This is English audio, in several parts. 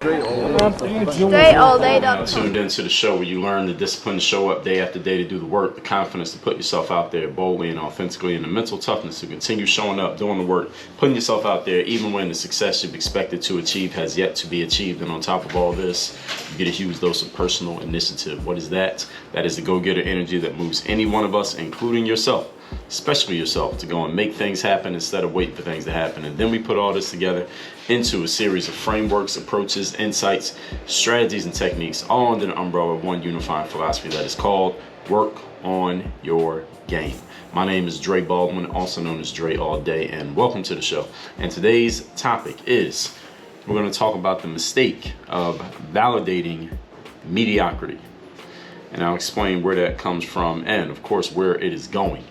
Straight all day. Tuned into the show where you learn the discipline to show up day after day to do the work, the confidence to put yourself out there boldly and authentically, and the mental toughness to continue showing up, doing the work, putting yourself out there even when the success you've expected to achieve has yet to be achieved. And on top of all this, you get a huge dose of personal initiative. What is that? That is the go-getter energy that moves any one of us, including yourself, especially yourself, to go and make things happen instead of waiting for things to happen. And then we put all this together into a series of frameworks, approaches, insights, strategies, and techniques, all under the umbrella of one unifying philosophy that is called Work on Your Game. My name is Baldwin, also known as Dre All Day, and welcome to the show. And today's topic is, we're going to talk about the mistake of validating mediocrity. And I'll explain where that comes from and, of course, where it is going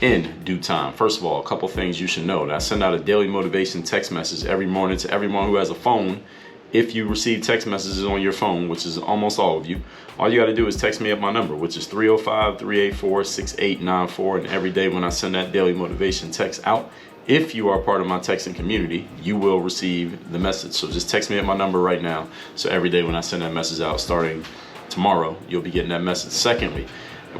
in due time. First of all, a couple things you should know. That I send out a daily motivation text message every morning to everyone who has a phone. If you receive text messages on your phone, which is almost all of you, all you got to do is text me at my number, which is 305-384-6894. And every day when I send that daily motivation text out, if you are part of my texting community, you will receive the message. So just text me at my number right now. So every day when I send that message out, starting tomorrow, you'll be getting that message. Secondly,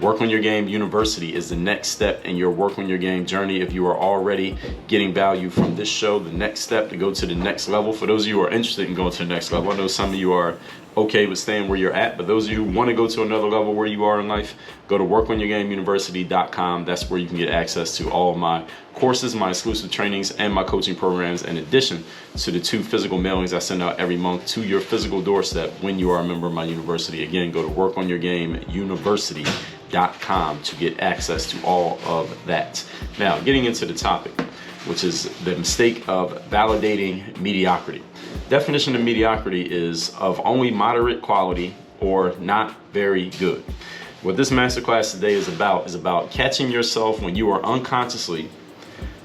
Work on Your Game University is the next step in your Work on Your Game journey. If you are already getting value from this show, the next step to go to the next level, for those of you who are interested in going to the next level, I know some of you are okay with staying where you're at, but those of you who want to go to another level where you are in life, go to workonyourgameuniversity.com. That's where you can get access to all of my courses, my exclusive trainings, and my coaching programs, in addition to the 2 physical mailings I send out every month to your physical doorstep when you are a member of my university. Again, go to workonyourgameuniversity.com to get access to all of that. Now, getting into the topic, which is the mistake of validating mediocrity. Definition of mediocrity is of only moderate quality or not very good. What this masterclass today is about catching yourself when you are unconsciously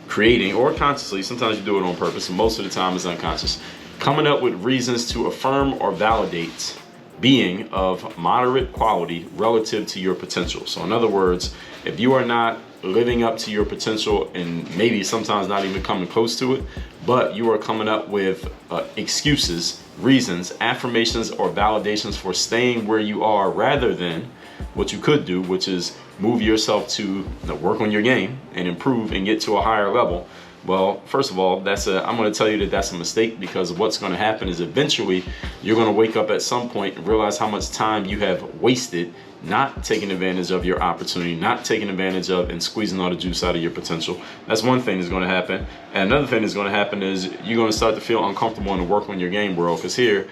creating, or consciously, sometimes you do it on purpose, and most of the time it's unconscious, coming up with reasons to affirm or validate being of moderate quality relative to your potential. So in other words, if you are not living up to your potential, and maybe sometimes not even coming close to it, but you are coming up with excuses, reasons, affirmations, or validations for staying where you are, rather than what you could do, which is move yourself to work on your game and improve and get to a higher level. Well, first of all, I'm going to tell you that that's a mistake, because what's going to happen is eventually you're going to wake up at some point and realize how much time you have wasted not taking advantage of your opportunity, not taking advantage of and squeezing all the juice out of your potential. That's one thing that's going to happen. And another thing that's going to happen is you're going to start to feel uncomfortable in the work on your game world. Because here,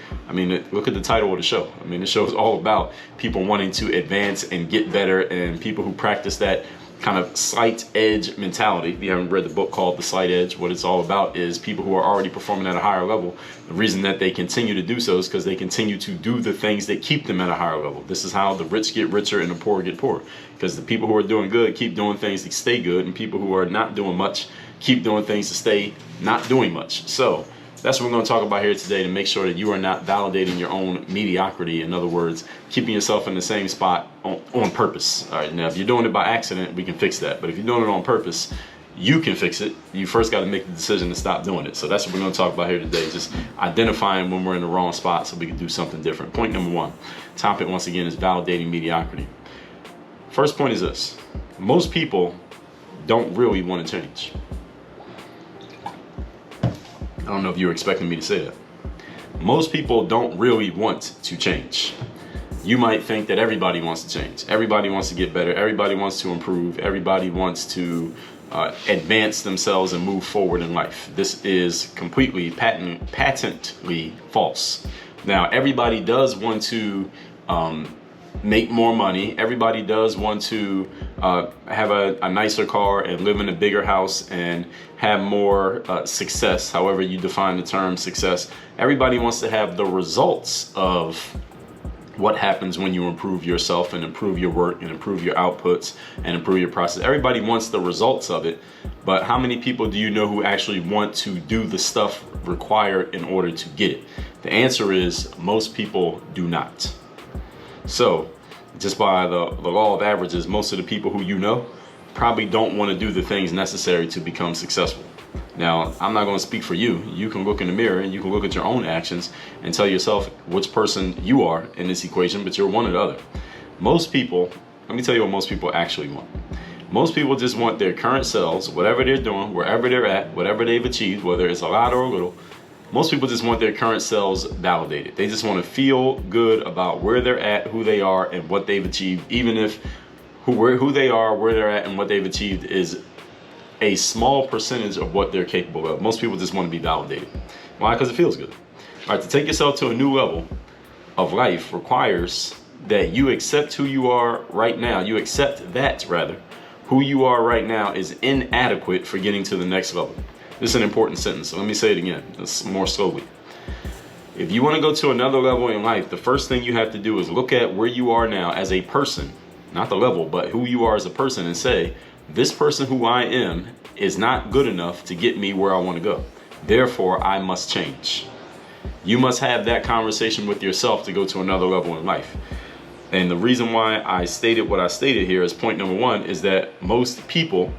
look at the title of the show. The show is all about people wanting to advance and get better, and people who practice that kind of slight edge mentality. If you haven't read the book called The Slight Edge, what it's all about is people who are already performing at a higher level. The reason that they continue to do so is because they continue to do the things that keep them at a higher level. This is how the rich get richer and the poor get poorer, because the people who are doing good keep doing things to stay good, and people who are not doing much keep doing things to stay not doing much. So that's what we're going to talk about here today, to make sure that you are not validating your own mediocrity. In other words, keeping yourself in the same spot on purpose. All right, now if you're doing it by accident, we can fix that. But if you're doing it on purpose, you can fix it. You first got to make the decision to stop doing it. So that's what we're going to talk about here today, just identifying when we're in the wrong spot so we can do something different. Point number 1, topic once again is validating mediocrity. First point is this: most people don't really want to change. I don't know if you were expecting me to say that. Most people don't really want to change. You might think that everybody wants to change. Everybody wants to get better. Everybody wants to improve. Everybody wants to advance themselves and move forward in life. This is completely patently false. Now, everybody does want to make more money. Everybody does want to have a nicer car and live in a bigger house and have more success, however you define the term success. Everybody wants to have the results of what happens when you improve yourself and improve your work and improve your outputs and improve your process. Everybody wants the results of it, but how many people do you know who actually want to do the stuff required in order to get it? The answer is most people do not. So just by the law of averages, most of the people who you know probably don't want to do the things necessary to become successful. Now, I'm not going to speak for you. You can look in the mirror and you can look at your own actions and tell yourself which person you are in this equation, but you're one or the other. Most people, let me tell you what most people actually want. Most people just want their current selves, whatever they're doing, wherever they're at, whatever they've achieved, whether it's a lot or a little. Most people just want their current selves validated. They just want to feel good about where they're at, who they are, and what they've achieved, even if who they are, where they're at, and what they've achieved is a small percentage of what they're capable of. Most people just want to be validated. Why? Because it feels good. All right, to take yourself to a new level of life requires that you accept who you are right now. You accept that, rather, who you are right now is inadequate for getting to the next level. This is an important sentence, so let me say it again, more slowly. If you want to go to another level in life, the first thing you have to do is look at where you are now as a person, not the level, but who you are as a person, and say, this person who I am is not good enough to get me where I want to go. Therefore, I must change. You must have that conversation with yourself to go to another level in life. And the reason why I stated what I stated here as point number one is that most people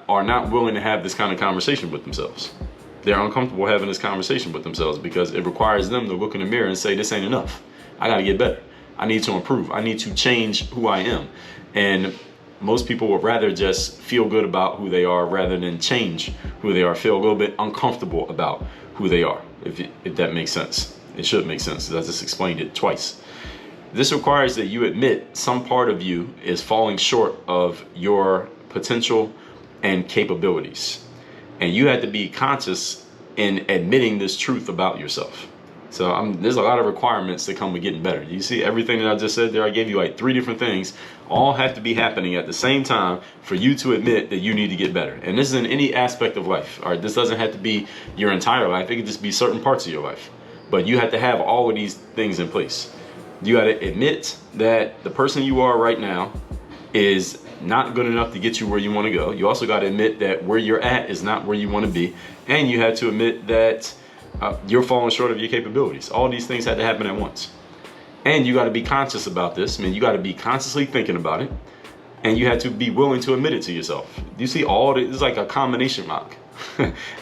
are not willing to have this kind of conversation with themselves. They're uncomfortable having this conversation with themselves because it requires them to look in the mirror and say, this ain't enough. I got to get better. I need to improve. I need to change who I am. And most people would rather just feel good about who they are rather than change who they are, feel a little bit uncomfortable about who they are, if that makes sense. It should make sense. I just explained it twice. This requires that you admit some part of you is falling short of your potential and capabilities. And you have to be conscious in admitting this truth about yourself. So there's a lot of requirements that come with getting better. You see everything that I just said there? I gave you like 3 different things. All have to be happening at the same time for you to admit that you need to get better. And this is in any aspect of life. All right, this doesn't have to be your entire life. It could just be certain parts of your life. But you have to have all of these things in place. You got to admit that the person you are right now is not good enough to get you where you want to go. You also got to admit that where you're at is not where you want to be. And you have to admit that you're falling short of your capabilities. All these things had to happen at once. And you got to be conscious about this. I mean, you got to be consciously thinking about it. And you have to be willing to admit it to yourself. You see, this is like a combination lock.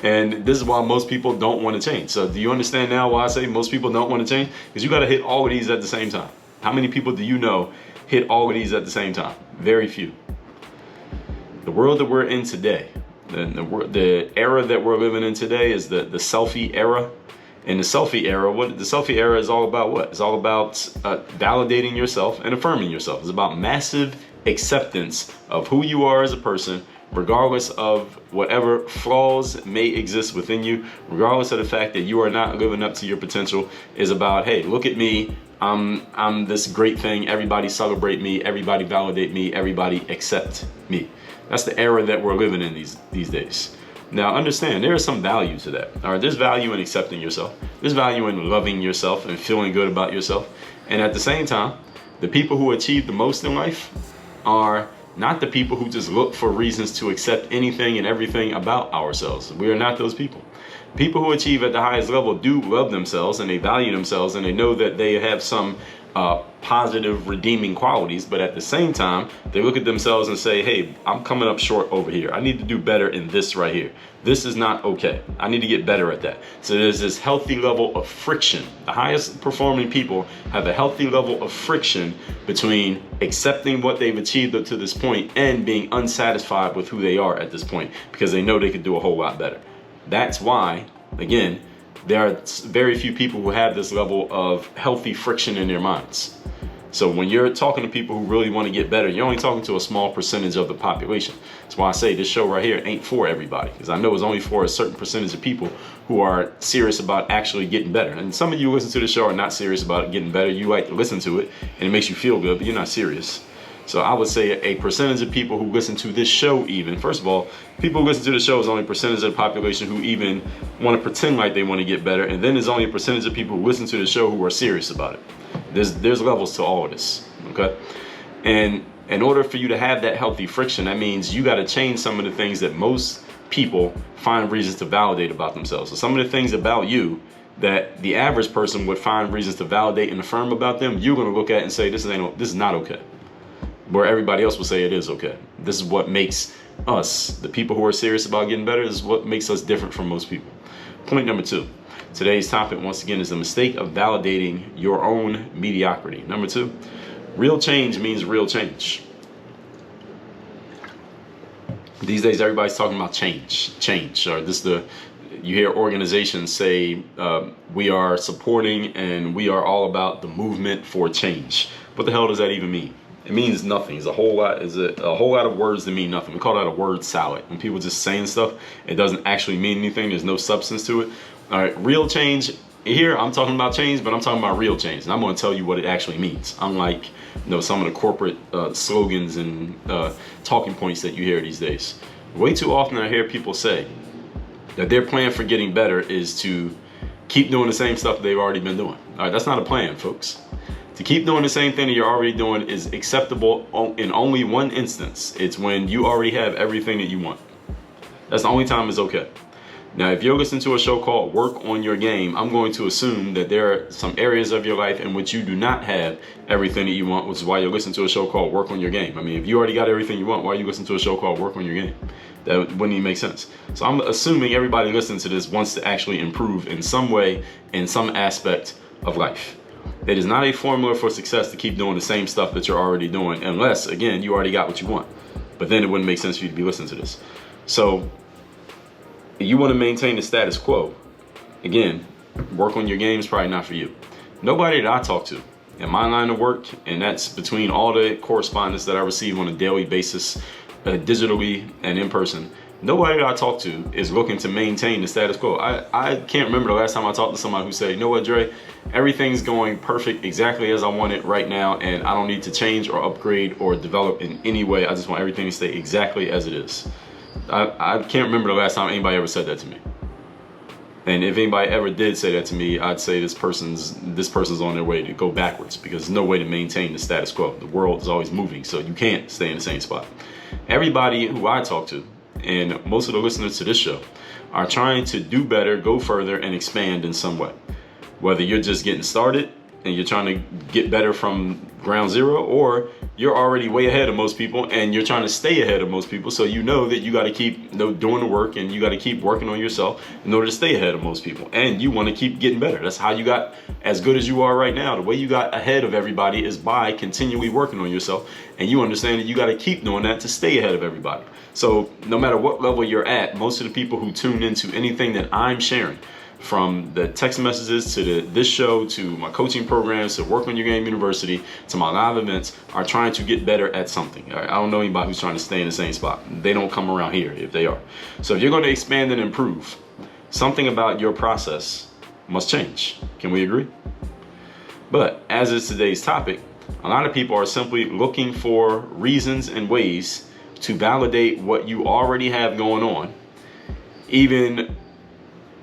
And this is why most people don't want to change. So do you understand now why I say most people don't want to change? Because you got to hit all of these at the same time. How many people do you know hit all of these at the same time? Very few. The world that we're in today, the era that we're living in today is the selfie era. And the selfie era is all about what? It's all about validating yourself and affirming yourself. It's about massive acceptance of who you are as a person, regardless of whatever flaws may exist within you, regardless of the fact that you are not living up to your potential. Is about, hey, look at me. I'm this great thing. Everybody celebrate me. Everybody validate me. Everybody accept me. That's the era that we're living in these days. Now, understand, there is some value to that. All right, there's value in accepting yourself. There's value in loving yourself and feeling good about yourself. And at the same time, the people who achieve the most in life are not the people who just look for reasons to accept anything and everything about ourselves. We are not those people. People who achieve at the highest level do love themselves and they value themselves and they know that they have some positive redeeming qualities, but at the same time they look at themselves and say, hey, I'm coming up short over here. I need to do better in this right here. This is not okay. I need to get better at that. So there's this healthy level of friction. The highest performing people have a healthy level of friction between accepting what they've achieved up to this point and being unsatisfied with who they are at this point, because they know they could do a whole lot better. That's why, again, there are very few people who have this level of healthy friction in their minds. So when you're talking to people who really want to get better, you're only talking to a small percentage of the population. That's why I say this show right here ain't for everybody, because I know it's only for a certain percentage of people who are serious about actually getting better. And some of you who listen to the show are not serious about getting better. You like to listen to it and it makes you feel good, but you're not serious. So I would say a percentage of people who listen to this show, even, first of all, people who listen to the show is only a percentage of the population who even want to pretend like they want to get better. And then there's only a percentage of people who listen to the show who are serious about it. There's levels to all of this, okay? And in order for you to have that healthy friction, that means you got to change some of the things that most people find reasons to validate about themselves. So some of the things about you that the average person would find reasons to validate and affirm about them, you're going to look at and say, this is not okay. Where everybody else will say it is okay. This is what makes us, the people who are serious about getting better, is what makes us different from most people. Point number 2. Today's topic, once again, is the mistake of validating your own mediocrity. Number 2, real change means real change. These days, everybody's talking about change. Or you hear organizations say we are supporting and we are all about the movement for change. What the hell does that even mean? It means nothing. It's a whole lot. A whole lot of words that mean nothing. We call that a word salad. When people just saying stuff, it doesn't actually mean anything. There's no substance to it. All right, real change. Here, I'm talking about change, but I'm talking about real change, and I'm going to tell you what it actually means. Unlike some of the corporate slogans and talking points that you hear these days. Way too often I hear people say that their plan for getting better is to keep doing the same stuff they've already been doing. All right, that's not a plan, folks. To keep doing the same thing that you're already doing is acceptable in only one instance. It's when you already have everything that you want. That's the only time it's okay. Now, if you're listening to a show called Work on Your Game, I'm going to assume that there are some areas of your life in which you do not have everything that you want, which is why you're listening to a show called Work on Your Game. I mean, if you already got everything you want, why are you listening to a show called Work on Your Game? That wouldn't even make sense. So I'm assuming everybody listening to this wants to actually improve in some way, in some aspect of life. It is not a formula for success to keep doing the same stuff that you're already doing, unless, again, you already got what you want. But then it wouldn't make sense for you to be listening to this. So you want to maintain the status quo. Again, work on your game is probably not for you. Nobody that I talk to in my line of work, and that's between all the correspondence that I receive on a daily basis, digitally and in person, nobody that I talk to is looking to maintain the status quo. I can't remember the last time I talked to somebody who said, you know what, Dre, everything's going perfect exactly as I want it right now, and I don't need to change or upgrade or develop in any way. I just want everything to stay exactly as it is. I can't remember the last time anybody ever said that to me. And if anybody ever did say that to me, I'd say this person's on their way to go backwards, because there's no way to maintain the status quo. The world is always moving, so you can't stay in the same spot. Everybody who I talk to, and most of the listeners to this show, are trying to do better, go further, and expand in some way. Whether you're just getting started and you're trying to get better from ground zero, or you're already way ahead of most people and you're trying to stay ahead of most people, so you know that you got to keep doing the work and you got to keep working on yourself in order to stay ahead of most people, and you want to keep getting better. That's how you got as good as you are right now. The way you got ahead of everybody is by continually working on yourself, and you understand that you got to keep doing that to stay ahead of everybody. So no matter what level you're at, most of the people who tune into anything that I'm sharing, from the text messages to this show to my coaching programs to Work on Your Game University to my live events, are trying to get better at something. All right? I don't know anybody who's trying to stay in the same spot. They don't come around here if they are. So if you're going to expand and improve, something about your process must change. Can we agree? But as is today's topic, a lot of people are simply looking for reasons and ways to validate what you already have going on, even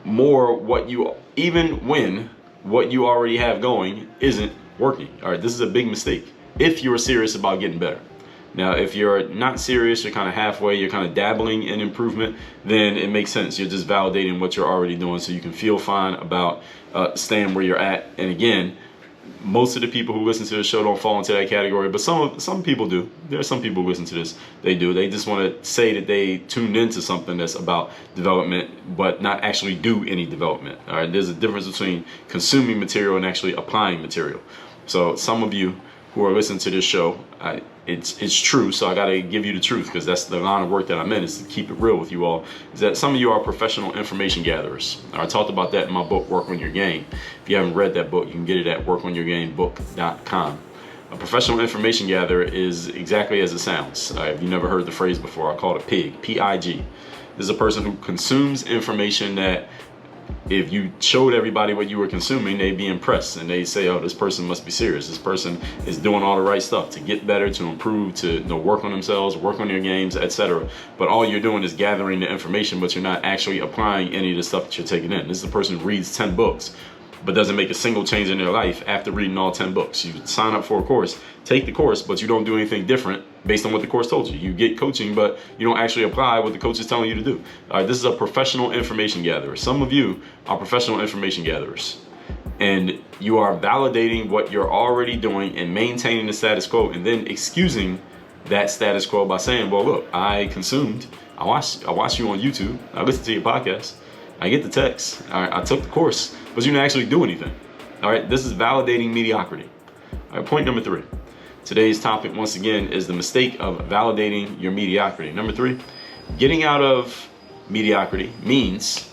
when what you already have going isn't working. All right, this is a big mistake if you're serious about getting better. Now, if you're not serious, you're kind of halfway, you're kind of dabbling in improvement, then it makes sense. You're just validating what you're already doing so you can feel fine about staying where you're at. And again, most of the people who listen to the show don't fall into that category, but some people do. There are some people who listen to this, they do. They just want to say that they tuned into something that's about development, but not actually do any development. All right, there's a difference between consuming material and actually applying material. So some of you who are listening to this show, it's true, so I got to give you the truth, because that's the line of work that I'm in, is to keep it real with you all, is that some of you are professional information gatherers. I talked about that in my book, Work on Your Game. If you haven't read that book, you can get it at workonyourgamebook.com. A professional information gatherer is exactly as it sounds. If you've never heard the phrase before, I call it PIG, P-I-G. This is a person who consumes information that if you showed everybody what you were consuming, they'd be impressed, and they'd say, oh, this person must be serious. This person is doing all the right stuff to get better, to improve, to work on themselves, work on their games, etc. But all you're doing is gathering the information, but you're not actually applying any of the stuff that you're taking in. This is a person who reads 10 books, but doesn't make a single change in their life after reading all 10 books. You sign up for a course, take the course, but you don't do anything different based on what the course told you. You get coaching, but you don't actually apply what the coach is telling you to do. This is a professional information gatherer. Some of you are professional information gatherers, and you are validating what you're already doing and maintaining the status quo, and then excusing that status quo by saying, well, look, I watched you on YouTube, I listened to your podcast, I get the text, I took the course, but you didn't actually do anything. All right, this is validating mediocrity. All right, point number 3. Today's topic, once again, is the mistake of validating your mediocrity. Number 3, getting out of mediocrity means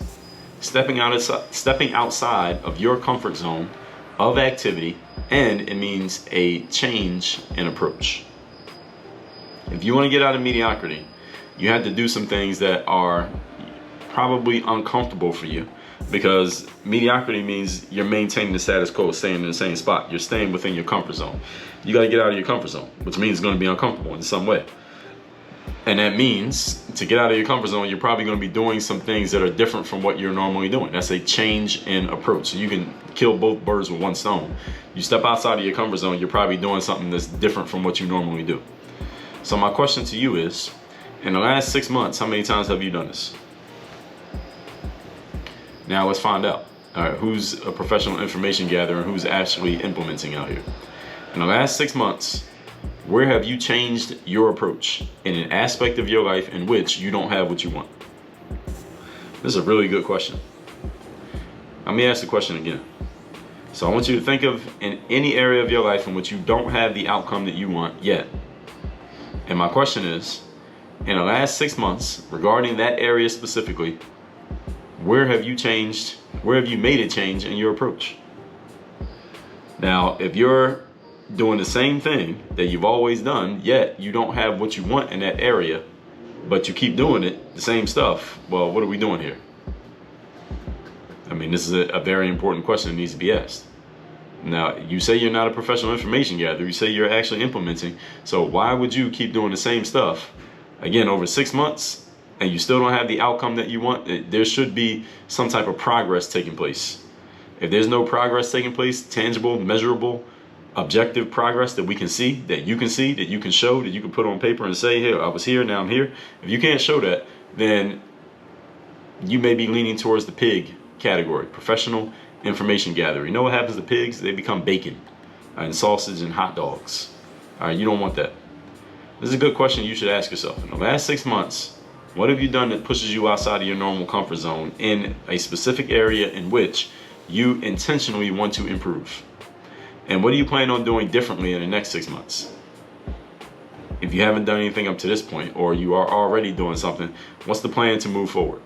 stepping outside of your comfort zone of activity, and it means a change in approach. If you want to get out of mediocrity, you have to do some things that are probably uncomfortable for you, because mediocrity means you're maintaining the status quo, staying in the same spot. You're staying within your comfort zone. You got to get out of your comfort zone, which means it's going to be uncomfortable in some way. And that means to get out of your comfort zone, you're probably going to be doing some things that are different from what you're normally doing. That's a change in approach. So you can kill both birds with one stone. You step outside of your comfort zone, you're probably doing something that's different from what you normally do. So my question to you is, in the last 6 months, how many times have you done this? Now let's find out. All right, who's a professional information gatherer and who's actually implementing out here? In the last 6 months, where have you changed your approach in an aspect of your life in which you don't have what you want? This is a really good question. Let me ask the question again. So I want you to think of in any area of your life in which you don't have the outcome that you want yet. And my question is, in the last 6 months, regarding that area specifically, where have you changed? Where have you made a change in your approach? Now, if you're doing the same thing that you've always done, yet you don't have what you want in that area, but you keep doing it, the same stuff, well, what are we doing here? I mean, this is a very important question that needs to be asked. Now, you say you're not a professional information gatherer, you say you're actually implementing, so why would you keep doing the same stuff, again, over 6 months, and you still don't have the outcome that you want? There should be some type of progress taking place. If there's no progress taking place, tangible, measurable, objective progress that we can see, that you can show, that you can put on paper and say, here, I was here, now I'm here. If you can't show that, then you may be leaning towards the pig category, professional information gathering. You know what happens to pigs? They become bacon and sausage and hot dogs. All right, you don't want that. This is a good question you should ask yourself. In the last 6 months, what have you done that pushes you outside of your normal comfort zone in a specific area in which you intentionally want to improve? And what do you plan on doing differently in the next 6 months? If you haven't done anything up to this point, or you are already doing something, what's the plan to move forward?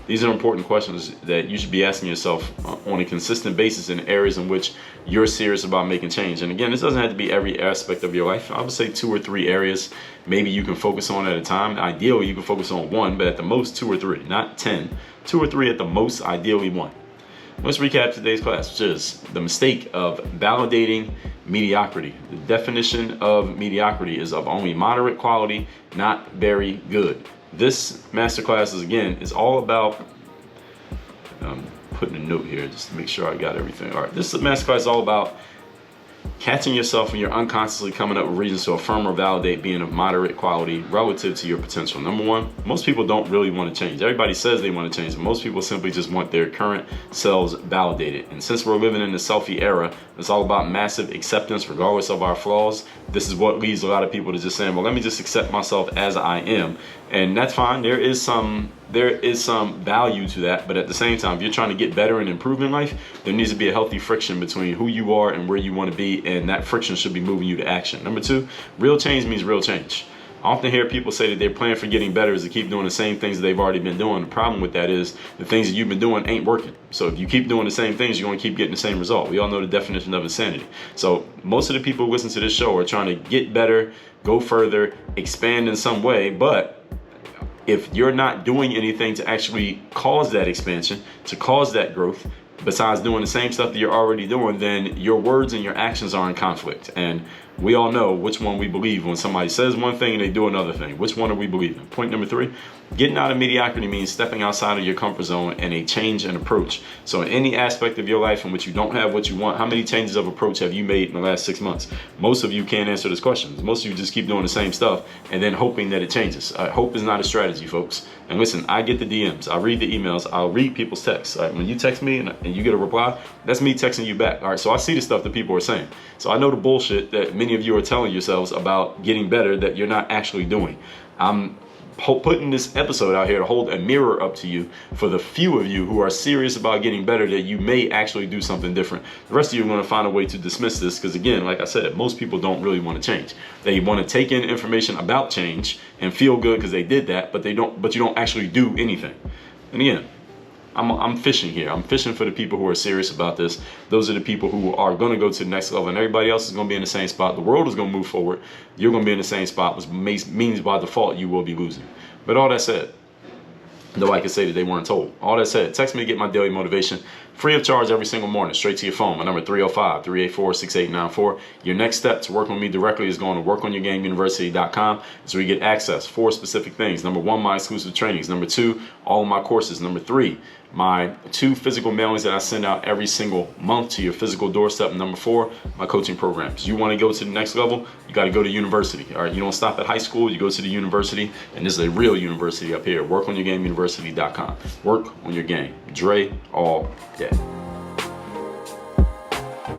These are important questions that you should be asking yourself on a consistent basis in areas in which you're serious about making change. And again, this doesn't have to be every aspect of your life. I would say 2 or 3 areas maybe you can focus on at a time. Ideally, you can focus on 1, but at the most 2 or 3, not 10. 2 or 3 at the most, ideally 1. Let's recap today's class, which is the mistake of validating mediocrity. The definition of mediocrity is of only moderate quality, not very good. This masterclass is all about, putting a note here just to make sure I got everything. All right, this masterclass is all about catching yourself when you're unconsciously coming up with reasons to affirm or validate being of moderate quality relative to your potential. Number 1, most people don't really want to change. Everybody says they want to change, but most people simply just want their current selves validated. And since we're living in the selfie era, it's all about massive acceptance regardless of our flaws. This is what leads a lot of people to just saying, well, let me just accept myself as I am. And that's fine. There is some value to that, but at the same time, if you're trying to get better and improve in life, there needs to be a healthy friction between who you are and where you want to be, and that friction should be moving you to action. Number 2, real change means real change. I often hear people say that their plan for getting better is to keep doing the same things that they've already been doing. The problem with that is the things that you've been doing ain't working. So if you keep doing the same things, you're going to keep getting the same result. We all know the definition of insanity. So most of the people who listen to this show are trying to get better, go further, expand in some way, but if you're not doing anything to actually cause that expansion, to cause that growth, besides doing the same stuff that you're already doing, then your words and your actions are in conflict. And we all know which one we believe when somebody says one thing and they do another thing. Which one are we believing? Point number 3, getting out of mediocrity means stepping outside of your comfort zone and a change in approach. So in any aspect of your life in which you don't have what you want, how many changes of approach have you made in the last 6 months? Most of you can't answer this question. Most of you just keep doing the same stuff and then hoping that it changes. Hope is not a strategy, folks. And listen, I get the DMs, I read the emails, I'll read people's texts. When you text me and you get a reply, that's me texting you back. All right, so I see the stuff that people are saying. So I know the bullshit that many many of you are telling yourselves about getting better that you're not actually doing. I'm putting this episode out here to hold a mirror up to you for the few of you who are serious about getting better, that you may actually do something different. The rest of you are going to find a way to dismiss this, because again, like I said, most people don't really want to change. They want to take in information about change and feel good because they did that, but you don't actually do anything. And again, I'm fishing here. I'm fishing for the people who are serious about this. Those are the people who are going to go to the next level, and everybody else is going to be in the same spot. The world is going to move forward. You're going to be in the same spot, which means by default you will be losing. But all that said, nobody can say that they weren't told. All that said, text me to get my daily motivation free of charge every single morning, straight to your phone. My number 305-384-6894. Your next step to work with me directly is going to workonyourgameuniversity.com. So we get access, 4 specific things. Number 1, my exclusive trainings. Number 2, all of my courses. Number 3, my 2 physical mailings that I send out every single month to your physical doorstep. And number 4, my coaching programs. You want to go to the next level, you got to go to university. All right, you don't stop at high school, you go to the university, and this is a real university up here. Workonyourgameuniversity.com. Work on your game. Dre all day.